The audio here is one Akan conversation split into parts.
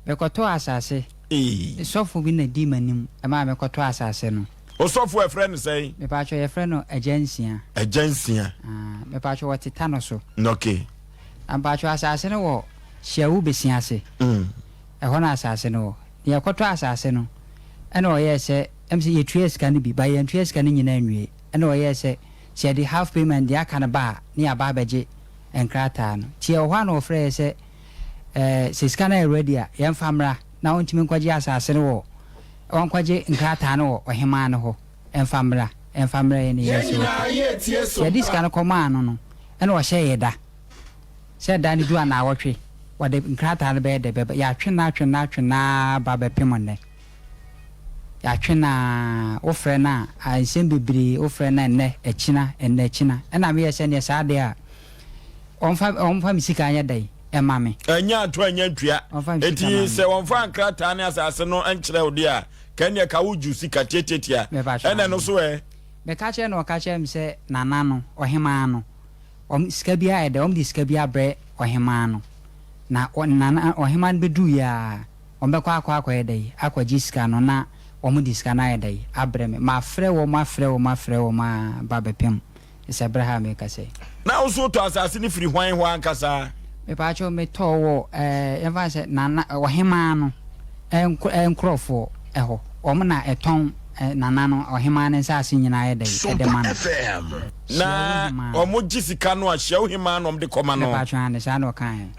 Bekoto asase. Sofo bi na di manim. E ma bekoto asase no. O sofo e friend say. Me pa cho ye friend no agency. Agency. Me pa cho watita no so. Okay. Am pa cho asase no wo hyewu besia ase. E ho na asase no. Ye koto asase no. E na o ye se MC ye tue sika ni bi ba ye tue sika ni nyina nwie. E na o ye se she the half payment dia kana ba ni aba beje enkrata no. Tie o ho na o frɛ se se sika na ready a ye mfamra na wontimi nkwaje asase no wo. Onkwaje nkrata no wo ohema no ho. Enfamra ye ni yeso. Ye diska no koma no. E na o hye ye da. Se da ni du ana awotwe. Wade nkrata no be de be ya twena ba be pemone. Ya twena ofre na ansem bibiri ofre na enne echina e na me yese ne sa de a onfa misika anya dai e ma me anya ato anya ntua eti se onfa nkrata ne asase no enkyere odi a kan ye ka wuju sika tetetia ene no so me ka che no ka che mi se nana no ohema no sika bia e de di sika bia bre ohema no na nana ohema be du ya be kwa e dai akwaji sika no na diska na edai abreme ma frɛ wo ma babepem ese abraham me ka sei na oso to asase ni firi hwan ho ankasa me pa cho me to wo eva se nana ohema no enkrofo eho omo na eton nana no ohema ne sase nyina edai edema na omo gisika no ahia ohema no de koma no me pa cho ane sa no kan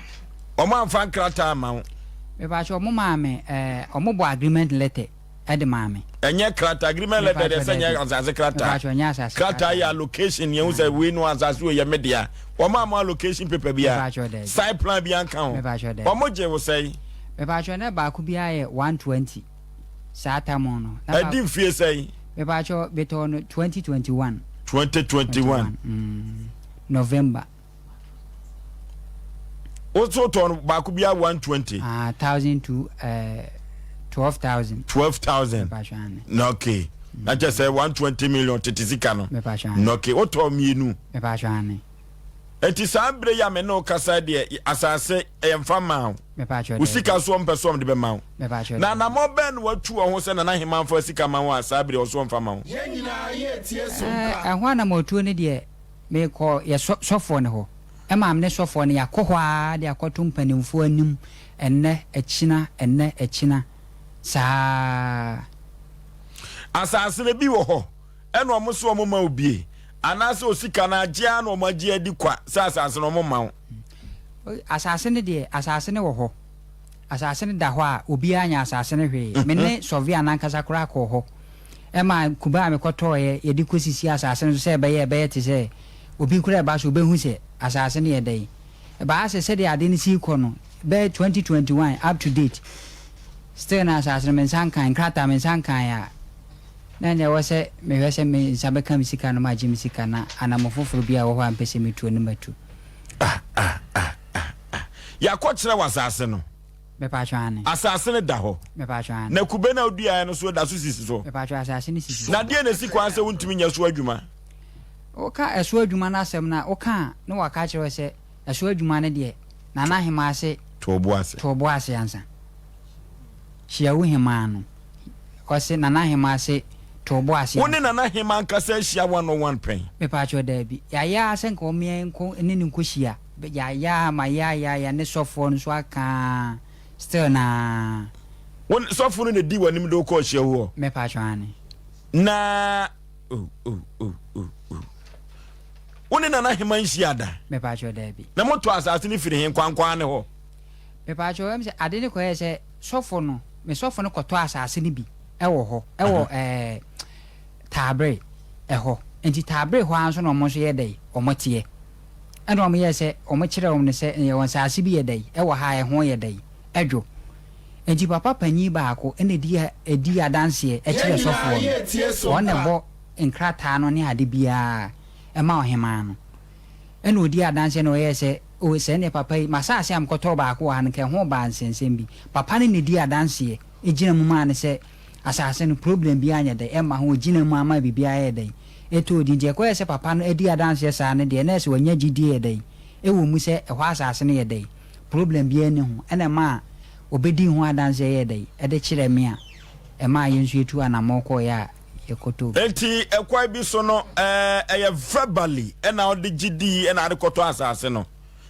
omo amfa nkrata ma me pa cho omo ma me omo bo agreement letter ede mame enye krata agreement letter de senya asase krata krata ya allocation ye uza we no asase we ye media o ma allocation paper bia side plan bia kan o mo je wo sei me ba cho na ba ku bia ye 120 sata mo no edi mfie sei me ba cho beto no 2021 November o so to ba ku bia 120 1000 to 12,000 no okay na just say 120 million tetizika no no okay o to mienu me pa chane eti sabre ya me no kasa de asase emfama me pa chane usika so mpeso de be ma me pa chane na mo ben watu ho se na hima mfa sika ma wa sabre o so mfama ye nyina ye tie so ehwa na motuo ne de me ko ye sofo ne ho e ma amne sofo ne yakohwa de akoto mpanimfo anim enne echina sa asase bi wo ho eno omo so omo ma obie anase osika na agea na omo agea di kwa sa asase no omo ma asase ne de asase ne wo ho asase ne da ho a obi anya asase ne hwe me ne sovia na nkasa kura ko ho e ma kuba me koto ye di kosisi asase ne so se be ye te se obi kura ba so obehu se asase ne ye dai e ba asase de ade ne si ko no be 2021 up to date still na asase men sankan krata men sankan ya na nya wose me hwese me sabeka misika no ma jimisika na anamofoforo bia wo ho ampese metuo ne matu ya ko kire wasase no me pa chwane asase ne da ho me pa chwane na kube na odua no so da so sisi so me pa chwa asase ne sisi na de na si kwan se wuntimi nya so adwuma o ka eso adwuma na asem na o ka no waka kire se eso adwuma ne de na na hema ase to bo ase ansa hia wo hema no o se na na hema ase to bo ase woni na na hema nkasa hia 101 pen me pa chwa da bi ya ase nko me nko ne nko hia ya ma ya ne sofo no so aka still na won sofo no di wanim do ko hia wo me pa chwane na woni na na hema hia da me pa chwa da bi na moto asase ni firi hen kwankwan ne ho me pa chwa me se ade ne ko ye se sofo no me sofo no koto asase ni bi ewo ho ewo tabre eho enti tabre ho anso no mo so ye dai o motie eno mo ye se o mo kire o ne se ye won asase bi ye dai ewo ha ye ho ye dai edwo enti papa panyi ba ko ene di adanse e kire sofo won ne bo nkrata no ne ade bia e ma ohema no ene odi adanse no ye se o se ne papa masase am koto ba ko han ke ho ba nsensem bi papa ne di adanse e gina mu ma ne se asase no problem bi anya de e ma ho gina mu ama bibia ye de eto di je ko ye se papa no edi adanse sa ne de na se wanya gidi ye de e wo mu se e ho asase ne ye de problem bi ene ho ene ma obedi ho adanse ye dey e de kire me a e ma yensu etu anamoko ya yekoto enti ekwai bi so no eye verbally e na ode gidi e na ade koto asase no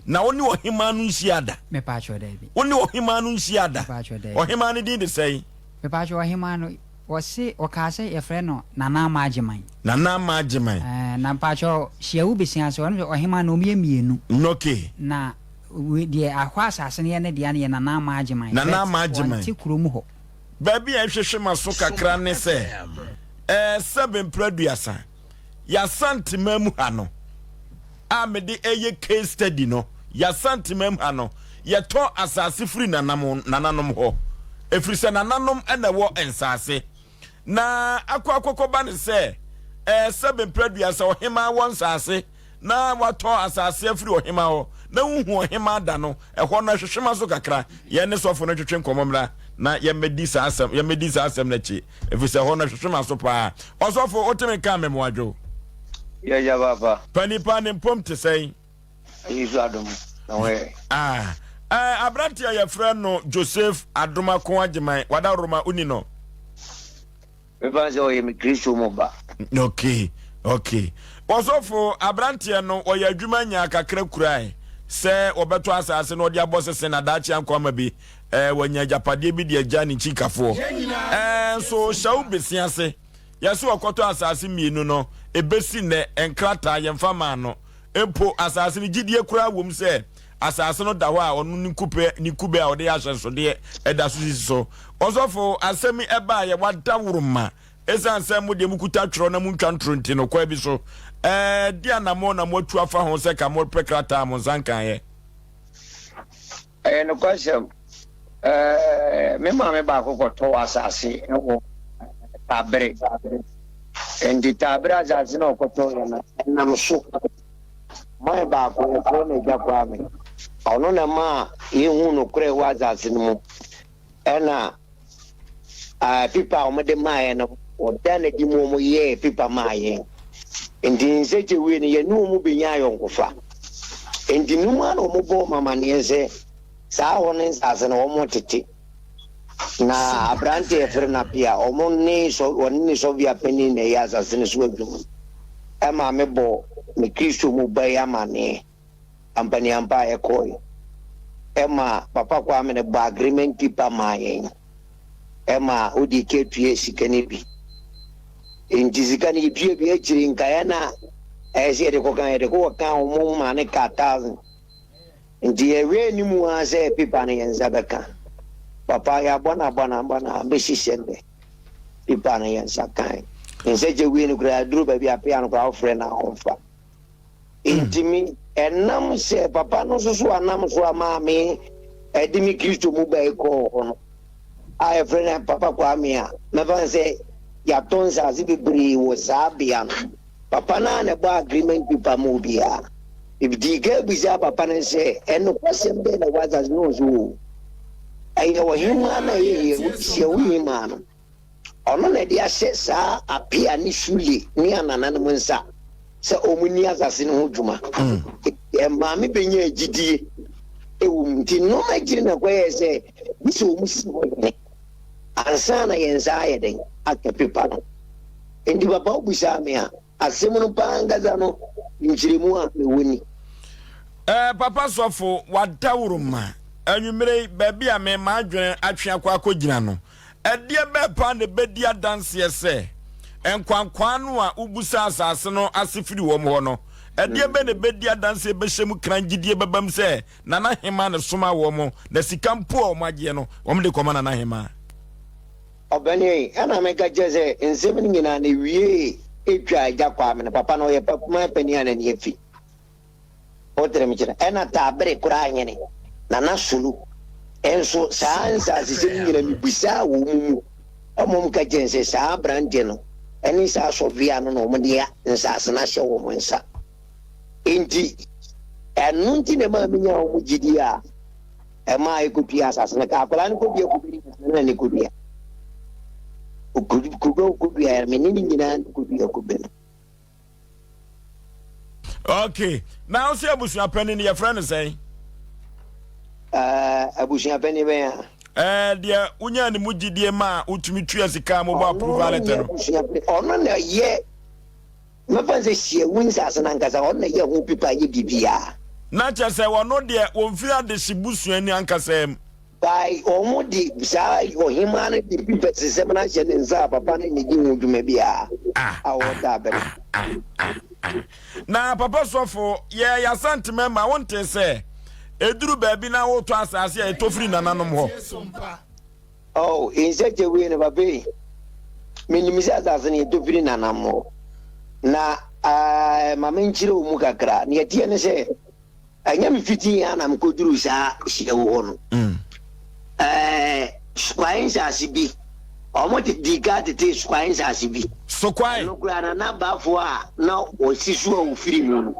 na woni ohima no nsiada me pa cho dey bi woni ohima no nsiada ohima no din de sei me pa cho ohima no wose okase ye frɛ no nana majiman na pa cho hia besia so no ohima no miemienu noke na we de akwa asase ne de ne nana majiman ti kurom ho baby ehwehwe maso kakra ne se seven producer ya santimam ha no a me de eye case study no ya santimam ha no ye to asase free nananom ho efiri se nananom ena wo ensase na akwakokoba ne se seven producer ohima won sase na wato asase free ohima ho na huhu ohima da no ehwo na hwehwema so kakra ye ne sofo no twetwe nkomomra na ye medisa asem na chi efise ho na hwehwema so pa osofo oteme ka memwadwo ya baba pani mpom te sei izu adom na we abrantia ye frɛ no Joseph Adoma ko ageman wada Roma uni no me banze o ye mi Kristo mo ba okay osofo abrantia no o ye adwuma nya kakra kurai se obeto asase no de abosese na dachi ankoma bi wanya japade bi de agya ni chikafo so shawu besiase yeso okoto asase mienu no ebesi ne enkrata yemfa ma no empo asase ni gidie kura wom se asase no da ho a onu ni kube a ode ahyenso de eda so osofo asemi eba ye wada wuruma esan se mu de mukuta twro na mu ntwa ntronti no kwa bi so dia na mo na motu afa ho se ka mo prekrata mo zankan ye no kwasem me ma me ba ko to asase no tabre endi tabre asase no ko to na mo so mai ba ko ne ja kwa me ono na ma ye hu no kure wa asase no ena pipa o me de ma no o dane di mo ye pipa ma ye endi nseche we ne ye no mu benya yonkofa endi numa no mo bo mama ne ze sa wonen sase no mo tete na abrante efrena pia o mo ne so via peni ne ya sase ne so adwum e ma me bo me Kristo mu ba ya mane ampani ampa e koi e ma papa kwa me ne ba agreement pipa ma ye e ma odi ketue sikane bi injizikani pie bi echiri nkaya na ese de ko kan mo ma ne ka 1000 ndi ewe ni mu ase pipa ne yenzabeka papa ya bona be shisende pipa ne yensakan nseje wi ni kura duru ba bi apia no kwa ofre na onfa intimi enam se papa no so anam so ama me edimi Kristo mu ba eko hono a friend papa kwa mia me ban se ya tonza zibibri wo sabia papa na ne ba agreement pipa mo bia ibdi ga biza papa ne se eno kwasem be na waza no zo ayi wo hima na ye se wi ma no ono na dia se sa apia ni shuli ni anana ne munsa se omuni azase ne ho dwuma ma me benya agidie ewumti no ma giri na kwaye se bi se omusi ho ansa na yenza ayeden akapipa no endi baba obusa me a asemu no pangaza no njirimu a mewoni papa sofo wadawuruma anwumere baby a me ma adwene atwe akogina no edie be pa ne bedi adanse ese enkwankwan no a ubusa asase no asefiri wo mo no edie be ne bedi adanse be hyem kranjidie babam se nana hema ne soma wo mo na sikampo o magye no wo de koma nana hema obani ana mega jeze nsemi nyina na wie etwa aja kwa me papa no ye papa pani ana ne efi otere mi kira ena tabre kura nyene na nasulu enso saansa asisi nyina mi bisa wo mu amom ka jense sa brande no eni sa sovia no no mdia nsa asena hye wo nsa enti enunti ne ma minya wo gidia e ma ekopia asasena ka akola ne kopia kopia na ne kopia ukubia menini nyina ukubia okay now see abusu apeni ne your friend say abusu apeni be Dear unya ni mujidie ma utumi tuya sika mo ba approval letter no ono na ye mafanze hie winsa asanankaza ono ye ho pipa ye bibia na cha se wono de wonfira de sibusu ani ankasem by omudi sa ohimane de pipa semana jene nza papa na ngi nwuduma bia awoda be na papa sofo ye ya sant member wonte se eduru baabi na wo to asase e tofiri nananom ho oh injeje we ne babe minimisa asase ne tofiri nanamo na mamenchire omu kakra ne tie ne se anya mi fiti ya na mkoduru sa hiewo ho no squains asibi omo di gade te squains asibi so kwai no kura na bafo a na osisu o firi mu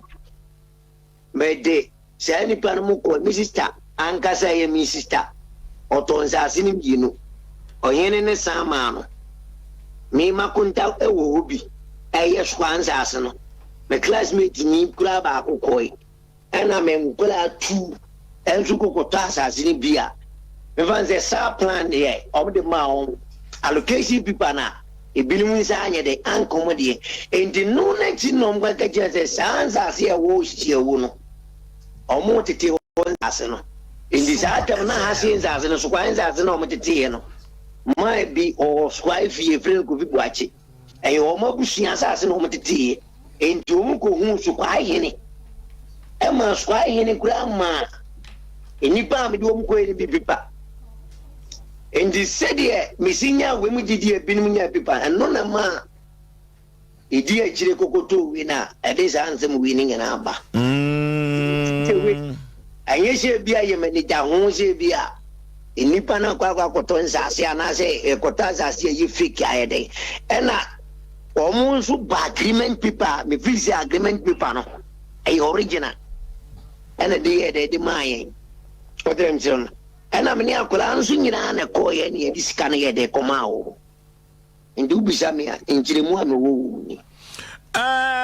mede sani pan mu ko mi sister ankasa ye mi sister otonza asini binu oyene ne sama no mi makunta ewo obi eye squains asino me classmate ni kura ba akokoi ena me nkula tu enzu kokota asini bia me vanze sa plan ye of the maon allocation people na ebinim nsa anye de ankomode enti no na ti no mgba ka je sanza se wo hie wo no omo tete wo ase no enti sa atam na ha se nza ase no so kwa nza ase no omo tete no mai bi o squai fie frel ko bi buache e omo busia ase no omo tete enti omo ko hu so kwa hene e ma squai hene kura ma enipa me de omo ko ene bibipa and the said here, Missinia, when we did here, Binunia people, and none of ma. A dear Chiricoto winner, at this anthem winning an amba. And yes, be a manita, won't say be a. In Nipana Quacoton Sasiana say, a Cotaza say you fake a day. And almost agreement people, me visa agreement people, a original. And a day they demand. What them son? And I'm near Colansu and a coy and this can get a comao. And do be some in Chirimuan.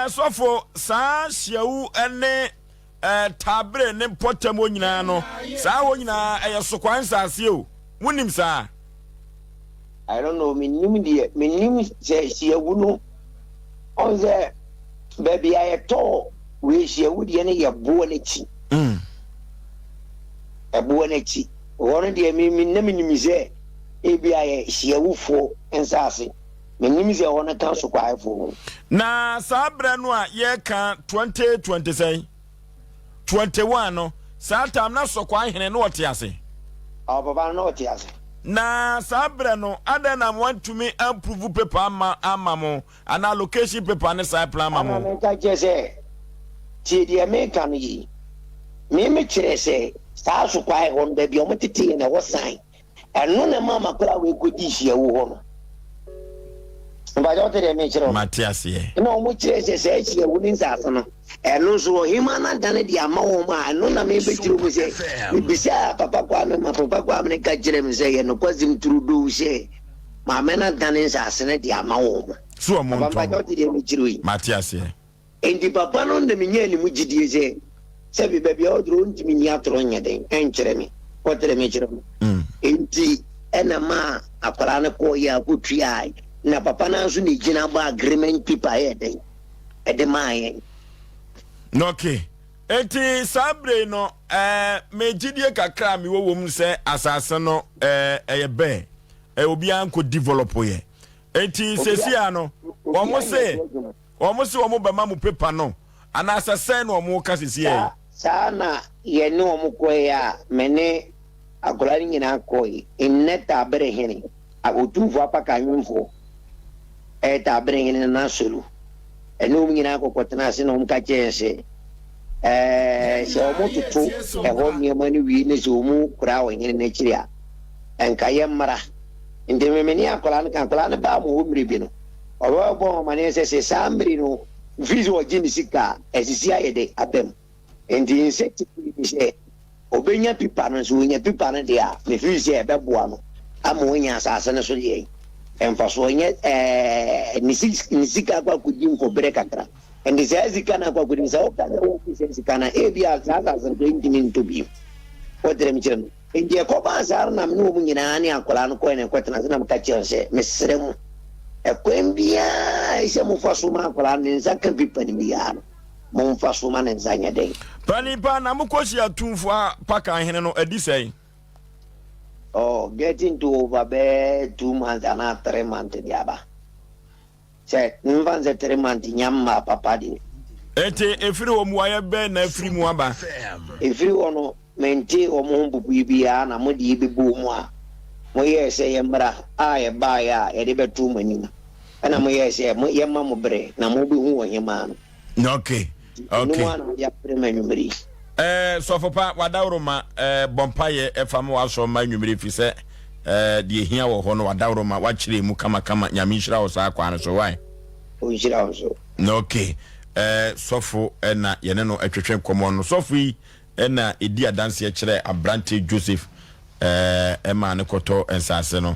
So for Sa Siau and Tabre and Potamonano, Sawina, a Soquansa Siu, Winim, sir. I don't know, me says she wouldn't on the baby I told we she would any a buonity. A buonity. One day, me name ABI, she a woofo and sassy. My name is on a council quiet for. Na Sabranwa, ye can 2020 say 21 no, Satam not so quiet and what yassi. Papa, not yassi. Na Sabrano, Adana want to me approve paper amamo, and allocation paper and a side plan. Mamma, I just say, see the American ye. Me say. Stars quiet on baby ometiti and I was sign. And no mamma could we could issue a woman. But I don't mention Matthias, no, which is a wooden sassano. And also him and done the amoma, and none maybe to say, beside Papa Kwame, my Papa Kwame, catch him say, and was him to do say, my men are done in assassinate the amoma. So I'm Matthias, and the papa on the minion, which did you say? Sabi baby all drone to me atronya den enkyere me kotere me kyere me enti enama akwara ko ya kutua na papa na so ne gina ba agreement paper here den e de maye okay enti sabre no me gidie kakra me wo mu se asase no eye be obi anko develop ye enti sesia no omo se omo be ma mu paper no ana asase no omo ka sesia sana ye no mu koya mene akolani nyina koyi inneta berehini agutufu apa kanyumfo ta berehini na sulu enu nyina ko kotena se no mka chense se omo tutu ho nyema ni wi ne so mu kura wo nyine na chiria enkaye mara inde memeni akolani kan akolani ba mu humri bi no owo bo mane se sambri no vizo wa jini sika esisi ayede abem endi insect say obenya pipa no so nya pipa no dia me fi say ebeboa no amonya asase no so ye emfaso nye nisika kwa kujim ko breka kra endi say zika na kwa kujim say o kana o fi say zika na e bia asase so ntimi ntobi o dere mi chere India koba sar na mnu mu nyina ne akola no ko ne kwetena na mka kire se mesere mu ekwembia ise mu faso ma akola ne nzaka bipani biya no mu faso ma ne nzanya den pani pa na mu kosi atumfo paka hene no adi sei getting to over 2 months and 3 months diaba se nvanze 3 months nyamma papa di ete efiri wo mu aye be na efiri mu aba efiri ono menti o mo bubu bia na mo di bebu mu a mo yese yemra aye ba ya e de betu mani na mo yese mo yemma mo bre na mo bi hu wo yema no okay no na ya premenu mri so for pa wadawroma bompaye efam waso ma nwumire fi se de hia wo ho no wadawroma wa kire mu kama nyame nhira wo sa kwa no so why o nhira wo so no okay sofo na yene no atwetwe komo no sofo yi na edi adanse kire abrante Joseph ma ne koto ensase no